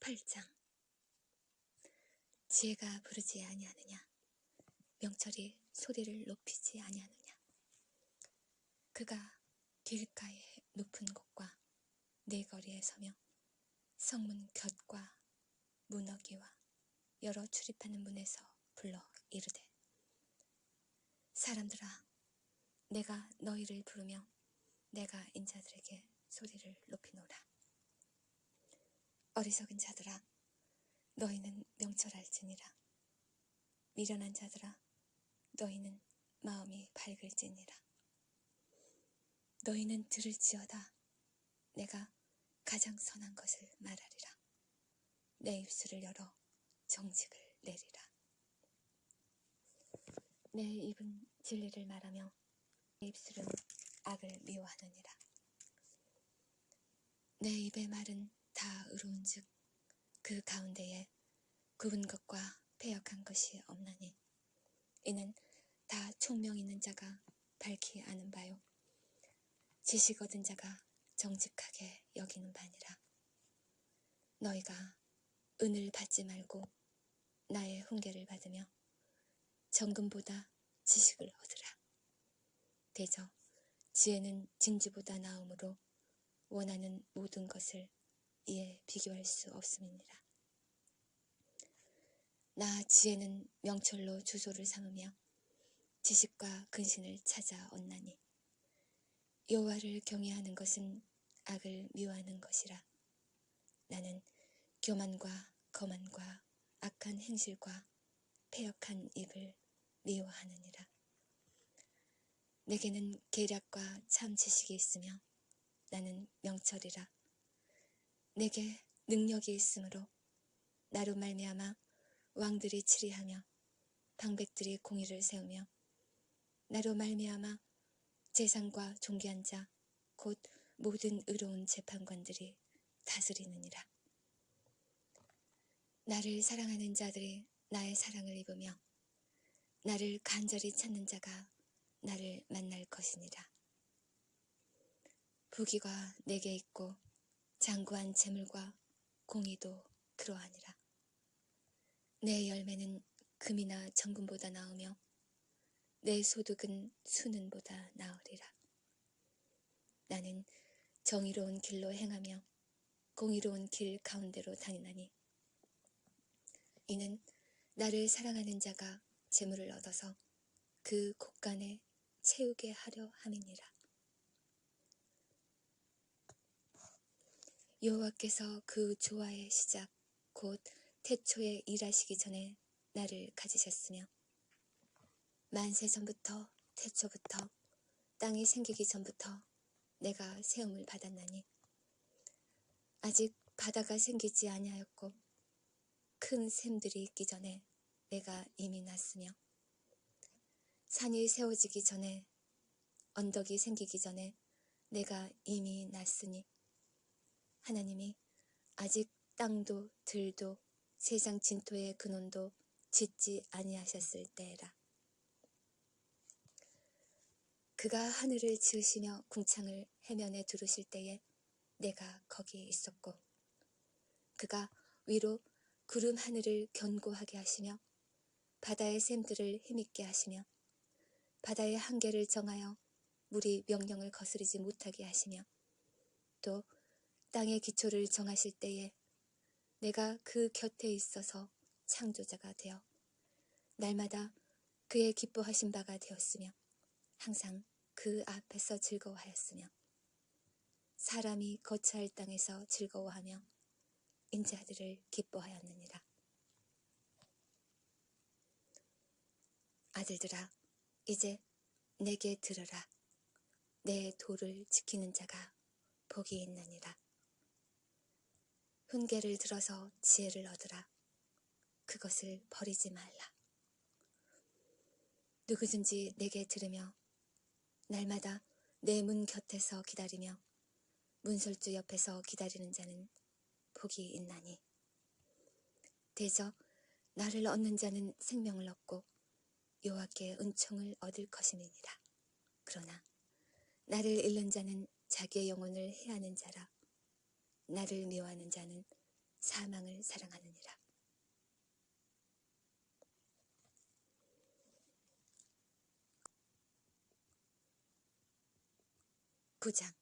8장. 지혜가 부르지 아니하느냐, 명철이 소리를 높이지 아니하느냐. 그가 길가의 높은 곳과 네거리에 서며 성문 곁과 문어기와 여러 출입하는 문에서 불러 이르되, 사람들아, 내가 너희를 부르며 내가 인자들에게 소리를 높이노라. 어리석은 자들아, 너희는 명철할지니라. 미련한 자들아, 너희는 마음이 밝을지니라. 너희는 들을지어다. 내가 가장 선한 것을 말하리라. 내 입술을 열어 정직을 내리라. 내 입은 진리를 말하며 내 입술은 악을 미워하느니라. 내 입의 말은 다 의로운즉 그 가운데에 굽은 것과 패역한 것이 없나니, 이는 다 총명 있는 자가 밝히 아는 바요, 지식 얻은 자가 정직하게 여기는 바니라. 너희가 은을 받지 말고 나의 훈계를 받으며 정금보다 지식을 얻으라. 대저 지혜는 진주보다 나음으로 원하는 모든 것을 이에 비교할 수 없음이니라. 나 지혜는 명철로 주소를 삼으며 지식과 근신을 찾아 얻나니, 여호와를 경외하는 것은 악을 미워하는 것이라. 나는 교만과 거만과 악한 행실과 패역한 입을 미워하느니라. 내게는 계략과 참 지식이 있으며 나는 명철이라. 내게 능력이 있으므로 나로 말미암아 왕들이 치리하며 방백들이 공의를 세우며 나로 말미암아 재상과 존귀한 자 곧 모든 의로운 재판관들이 다스리느니라. 나를 사랑하는 자들이 나의 사랑을 입으며 나를 간절히 찾는 자가 나를 만날 것이니라. 부귀가 내게 있고 장구한 재물과 공의도 그러하니라. 내 열매는 금이나 정금보다 나으며 내 소득은 수는보다 나으리라. 나는 정의로운 길로 행하며 공의로운 길 가운데로 다니나니, 이는 나를 사랑하는 자가 재물을 얻어서 그 곳간에 채우게 하려 함이니라. 여호와께서 그 조화의 시작 곧 태초에 일하시기 전에 나를 가지셨으며, 만세 전부터 태초부터 땅이 생기기 전부터 내가 세움을 받았나니, 아직 바다가 생기지 아니하였고 큰 샘들이 있기 전에 내가 이미 났으며, 산이 세워지기 전에 언덕이 생기기 전에 내가 이미 났으니, 하나님이 아직 땅도 들도 세상 진토의 근원도 짓지 아니하셨을 때라. 그가 하늘을 지으시며 궁창을 해면에 두르실 때에 내가 거기 있었고, 그가 위로 구름 하늘을 견고하게 하시며 바다의 샘들을 힘있게 하시며 바다의 한계를 정하여 물이 명령을 거스르지 못하게 하시며, 또 땅의 기초를 정하실 때에 내가 그 곁에 있어서 창조자가 되어 날마다 그의 기뻐하신 바가 되었으며 항상 그 앞에서 즐거워하였으며, 사람이 거처할 땅에서 즐거워하며 인자들을 기뻐하였느니라. 아들들아, 이제 내게 들으라. 내 도를 지키는 자가 복이 있느니라. 훈계를 들어서 지혜를 얻으라. 그것을 버리지 말라. 누구든지 내게 들으며 날마다 내 문 곁에서 기다리며 문설주 옆에서 기다리는 자는 복이 있나니, 대저 나를 얻는 자는 생명을 얻고 여호와께 은총을 얻을 것임이니라. 그러나 나를 잃는 자는 자기의 영혼을 해하는 자라. 나를 미워하는 자는 사망을 사랑하느니라. 9장.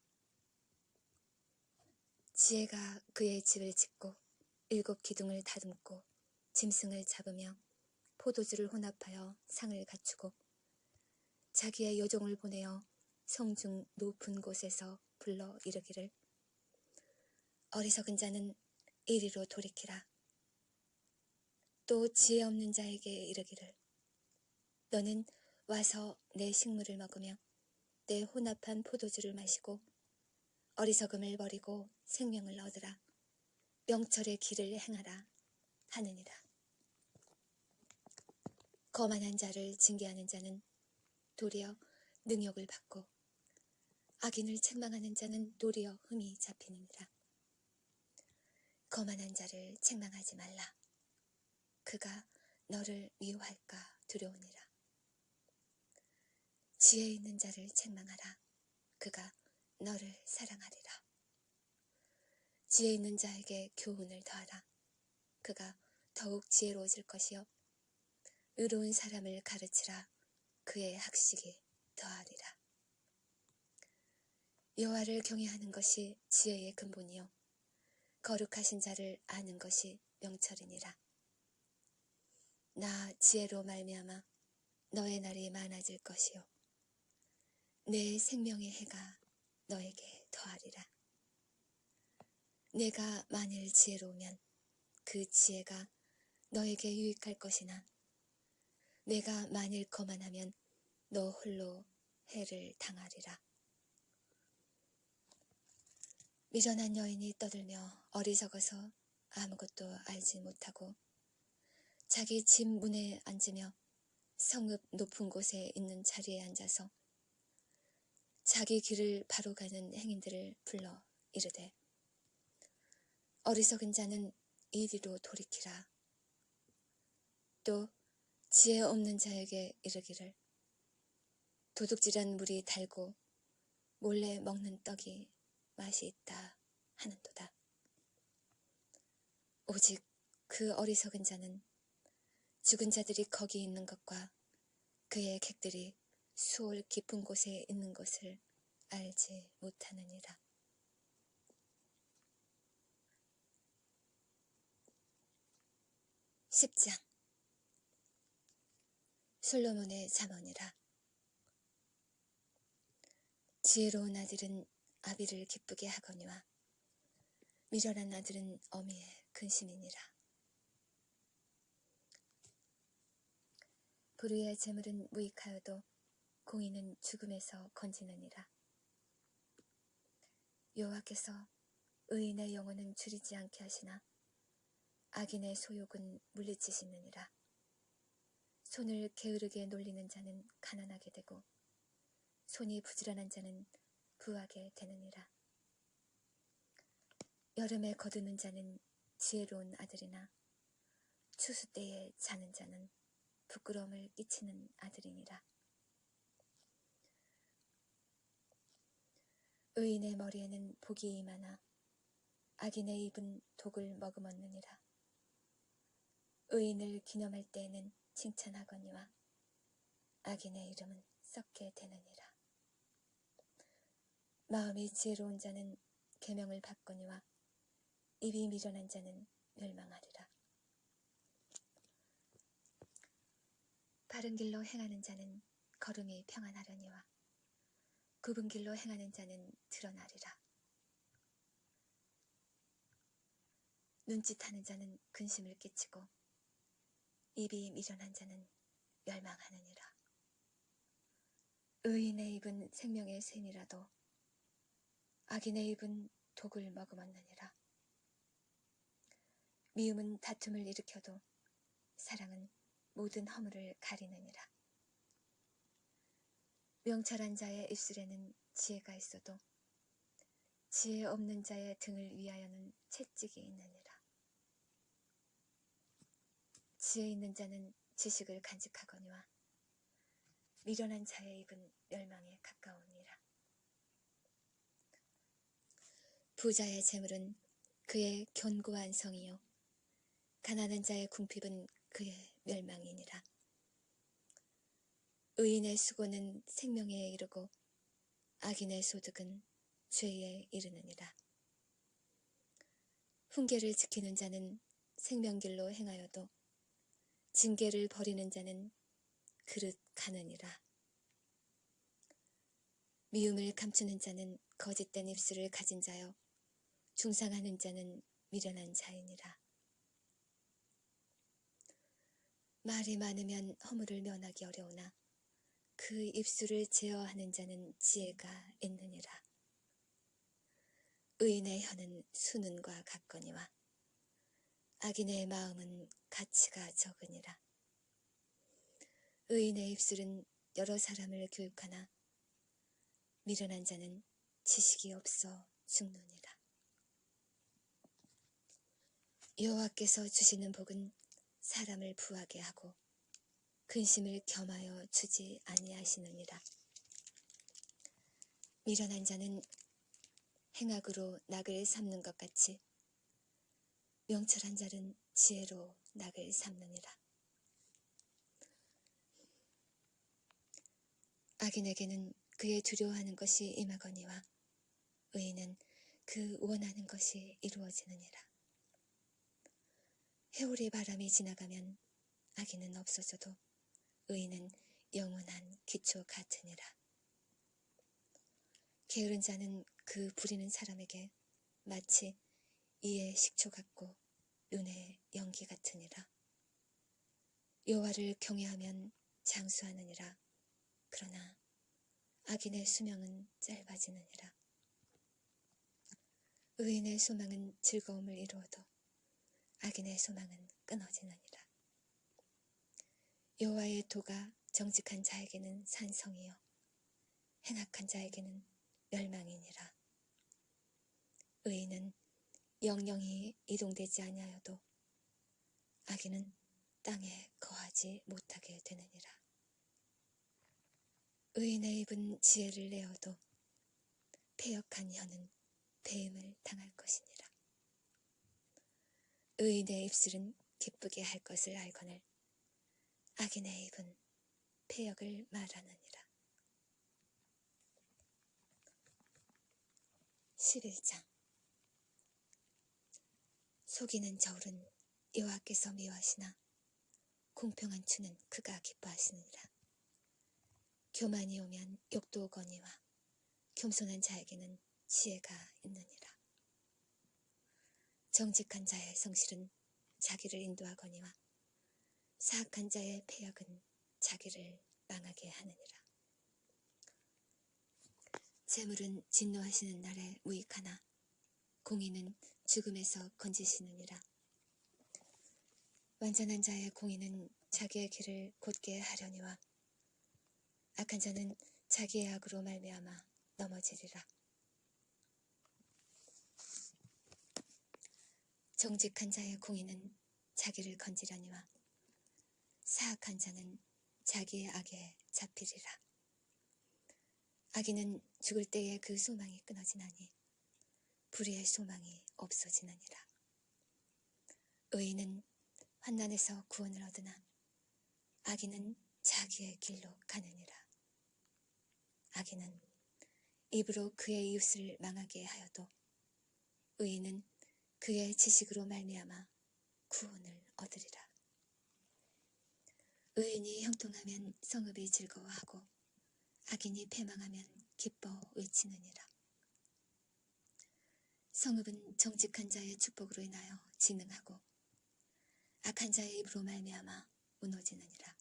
지혜가 그의 집을 짓고 7 기둥을 다듬고 짐승을 잡으며 포도주를 혼합하여 상을 갖추고 자기의 여종을 보내어 성중 높은 곳에서 불러 이르기를 어리석은 자는 이리로 돌이키라. 또 지혜 없는 자에게 이르기를 너는 와서 내 식물을 먹으며 내 혼합한 포도주를 마시고 어리석음을 버리고 생명을 얻으라. 명철의 길을 행하라 하느니라. 거만한 자를 징계하는 자는 도리어 능욕을 받고 악인을 책망하는 자는 도리어 흠이 잡히느니라. 거만한 자를 책망하지 말라. 그가 너를 미워할까 두려우니라. 지혜 있는 자를 책망하라. 그가 너를 사랑하리라. 지혜 있는 자에게 교훈을 더하라. 그가 더욱 지혜로워질 것이요 의로운 사람을 가르치라. 그의 학식이 더하리라. 여호와를 경외하는 것이 지혜의 근본이요 거룩하신 자를 아는 것이 명철이니라. 나 지혜로 말미암아 너의 날이 많아질 것이요 내 생명의 해가 너에게 더하리라. 내가 만일 지혜로우면 그 지혜가 너에게 유익할 것이나 내가 만일 거만하면 너 홀로 해를 당하리라. 미련한 여인이 떠들며 어리석어서 아무것도 알지 못하고 자기 집 문에 앉으며 성읍 높은 곳에 있는 자리에 앉아서 자기 길을 바로 가는 행인들을 불러 이르되 어리석은 자는 이리로 돌이키라. 또 지혜 없는 자에게 이르기를 도둑질한 물이 달고 몰래 먹는 떡이 맛이 있다 하는도다. 오직 그 어리석은 자는 죽은 자들이 거기 있는 것과 그의 객들이 수월 깊은 곳에 있는 것을 알지 못하느니라. 10장. 솔로몬의 잠언이라. 지혜로운 아들은 아비를 기쁘게 하거니와 미련한 아들은 어미의 근심이니라. 불의의 재물은 무익하여도 공의는 죽음에서 건지느니라. 여호와께서 의인의 영혼은 줄이지 않게 하시나 악인의 소욕은 물리치시느니라. 손을 게으르게 놀리는 자는 가난하게 되고 손이 부지런한 자는 부하게 되느니라. 여름에 거두는 자는 지혜로운 아들이나 추수 때에 자는 자는 부끄러움을 끼치는 아들이니라. 의인의 머리에는 복이 임하나 악인의 입은 독을 머금었느니라. 의인을 기념할 때에는 칭찬하거니와 악인의 이름은 썩게 되느니라. 마음이 지혜로운 자는 계명을 받거니와 입이 미련한 자는 멸망하리라. 바른 길로 행하는 자는 걸음이 평안하려니와 굽은 길로 행하는 자는 드러나리라. 눈짓하는 자는 근심을 끼치고 입이 미련한 자는 멸망하느니라. 의인의 입은 생명의 샘이라도 악인의 입은 독을 머금었느니라. 미움은 다툼을 일으켜도 사랑은 모든 허물을 가리느니라. 명철한 자의 입술에는 지혜가 있어도 지혜 없는 자의 등을 위하여는 채찍이 있느니라. 지혜 있는 자는 지식을 간직하거니와 미련한 자의 입은 멸망에 가까우니라. 부자의 재물은 그의 견고한 성이요 가난한 자의 궁핍은 그의 멸망이니라. 의인의 수고는 생명에 이르고 악인의 소득은 죄에 이르느니라. 훈계를 지키는 자는 생명길로 행하여도 징계를 버리는 자는 그릇 가느니라. 미움을 감추는 자는 거짓된 입술을 가진 자여 중상하는 자는 미련한 자이니라. 말이 많으면 허물을 면하기 어려우나 그 입술을 제어하는 자는 지혜가 있느니라. 의인의 혀는 수는과 같거니와 악인의 마음은 가치가 적으니라. 의인의 입술은 여러 사람을 교육하나 미련한 자는 지식이 없어 죽느니라. 여호와께서 주시는 복은 사람을 부하게 하고 근심을 겸하여 주지 아니하시느니라. 미련한 자는 행악으로 낙을 삼는 것 같이 명철한 자는 지혜로 낙을 삼느니라. 악인에게는 그의 두려워하는 것이 임하거니와 의인은 그 원하는 것이 이루어지느니라. 해오리 바람이 지나가면 악인은 없어져도 의인은 영원한 기초 같으니라. 게으른 자는 그 부리는 사람에게 마치 이의 식초 같고 눈의 연기 같으니라. 여호와를 경외하면 장수하느니라. 그러나 악인의 수명은 짧아지느니라. 의인의 소망은 즐거움을 이루어도 악인의 소망은 끊어지느니라. 여호와의 도가 정직한 자에게는 산성이요 행악한 자에게는 멸망이니라. 의인은 영영이 이동되지 아니하여도 악인은 땅에 거하지 못하게 되느니라. 의인의 입은 지혜를 내어도 패역한 혀는 배임을 당할 것이니라. 의인의 입술은 기쁘게 할 것을 알거늘 악인의 입은 패역을 말하느니라. 11장. 속이는 저울은 여호와께서 미워하시나 공평한 추는 그가 기뻐하시느니라. 교만이 오면 욕도 오거니와 겸손한 자에게는 지혜가 있느니라. 정직한 자의 성실은 자기를 인도하거니와 사악한 자의 패역은 자기를 망하게 하느니라. 재물은 진노하시는 날에 무익하나 공의는 죽음에서 건지시느니라. 완전한 자의 공의는 자기의 길을 곧게 하려니와 악한 자는 자기의 악으로 말미암아 넘어지리라. 정직한 자의 공의는 자기를 건지려니와 사악한 자는 자기의 악에 잡히리라. 악인은 죽을 때에 그 소망이 끊어지나니 불의의 소망이 없어지느니라. 의인은 환난에서 구원을 얻으나 악인은 자기의 길로 가느니라. 악인은 입으로 그의 이웃을 망하게 하여도 의인은 그의 지식으로 말미암아 구원을 얻으리라. 의인이 형통하면 성읍이 즐거워하고 악인이 패망하면 기뻐 외치느니라. 성읍은 정직한 자의 축복으로 인하여 진흥하고 악한 자의 입으로 말미암아 무너지느니라.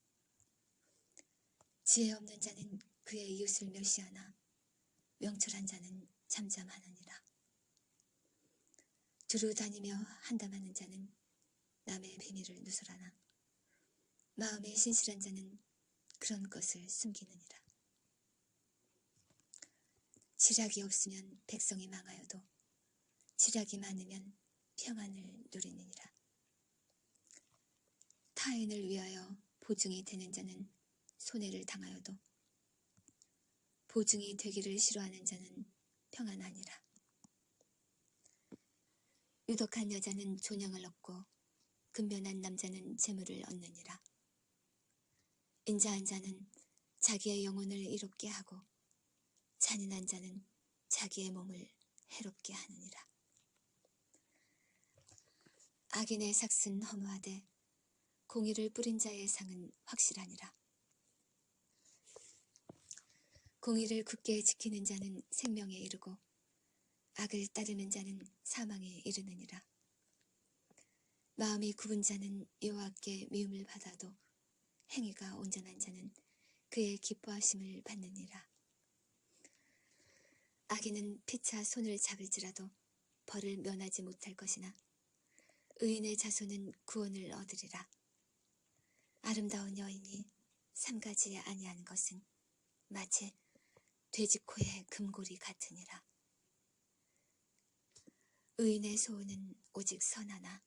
지혜 없는 자는 그의 이웃을 멸시하나 명철한 자는 잠잠하느니라. 두루 다니며 한담하는 자는 남의 비밀을 누설하나 마음에 신실한 자는 그런 것을 숨기느니라. 지략이 없으면 백성이 망하여도 지략이 많으면 평안을 누리느니라. 타인을 위하여 보증이 되는 자는 손해를 당하여도 보증이 되기를 싫어하는 자는 평안하니라. 유독한 여자는 존영을 얻고 근면한 남자는 재물을 얻느니라. 인자한 자는 자기의 영혼을 이롭게 하고 잔인한 자는 자기의 몸을 해롭게 하느니라. 악인의 삭은 허무하되 공의를 뿌린 자의 상은 확실하니라. 공의를 굳게 지키는 자는 생명에 이르고 악을 따르는 자는 사망에 이르느니라. 마음이 굽은 자는 여호와께 미움을 받아도 행위가 온전한 자는 그의 기뻐하심을 받느니라. 악인은 피차 손을 잡을지라도 벌을 면하지 못할 것이나 의인의 자손은 구원을 얻으리라. 아름다운 여인이 삼가지 아니한 것은 마치 돼지코의 금고리 같으니라. 의인의 소원은 오직 선하나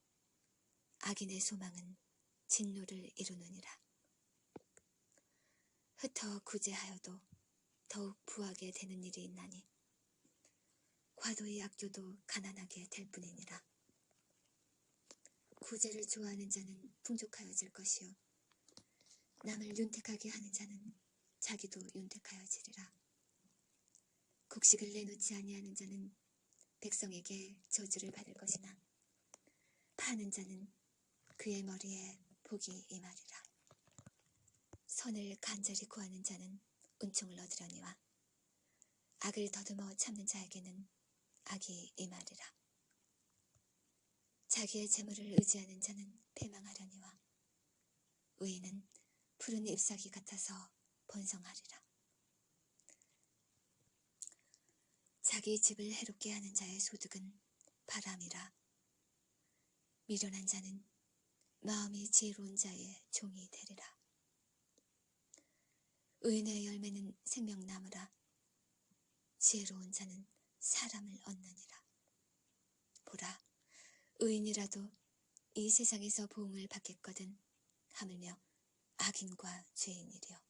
악인의 소망은 진노를 이루느니라. 흩어 구제하여도 더욱 부하게 되는 일이 있나니 과도의 악교도 가난하게 될 뿐이니라. 구제를 좋아하는 자는 풍족하여질 것이요 남을 윤택하게 하는 자는 자기도 윤택하여지리라. 곡식을 내놓지 아니하는 자는 백성에게 저주를 받을 것이나 파는 자는 그의 머리에 복이 임하리라. 선을 간절히 구하는 자는 은총을 얻으려니와 악을 더듬어 참는 자에게는 악이 임하리라. 자기의 재물을 의지하는 자는 패망하려니와 의인은 푸른 잎사귀 같아서 번성하리라. 자기 집을 해롭게 하는 자의 소득은 바람이라. 미련한 자는 마음이 지혜로운 자의 종이 되리라. 의인의 열매는 생명나무라. 지혜로운 자는 사람을 얻느니라. 보라, 의인이라도 이 세상에서 보응을 받겠거든 하물며 악인과 죄인이려.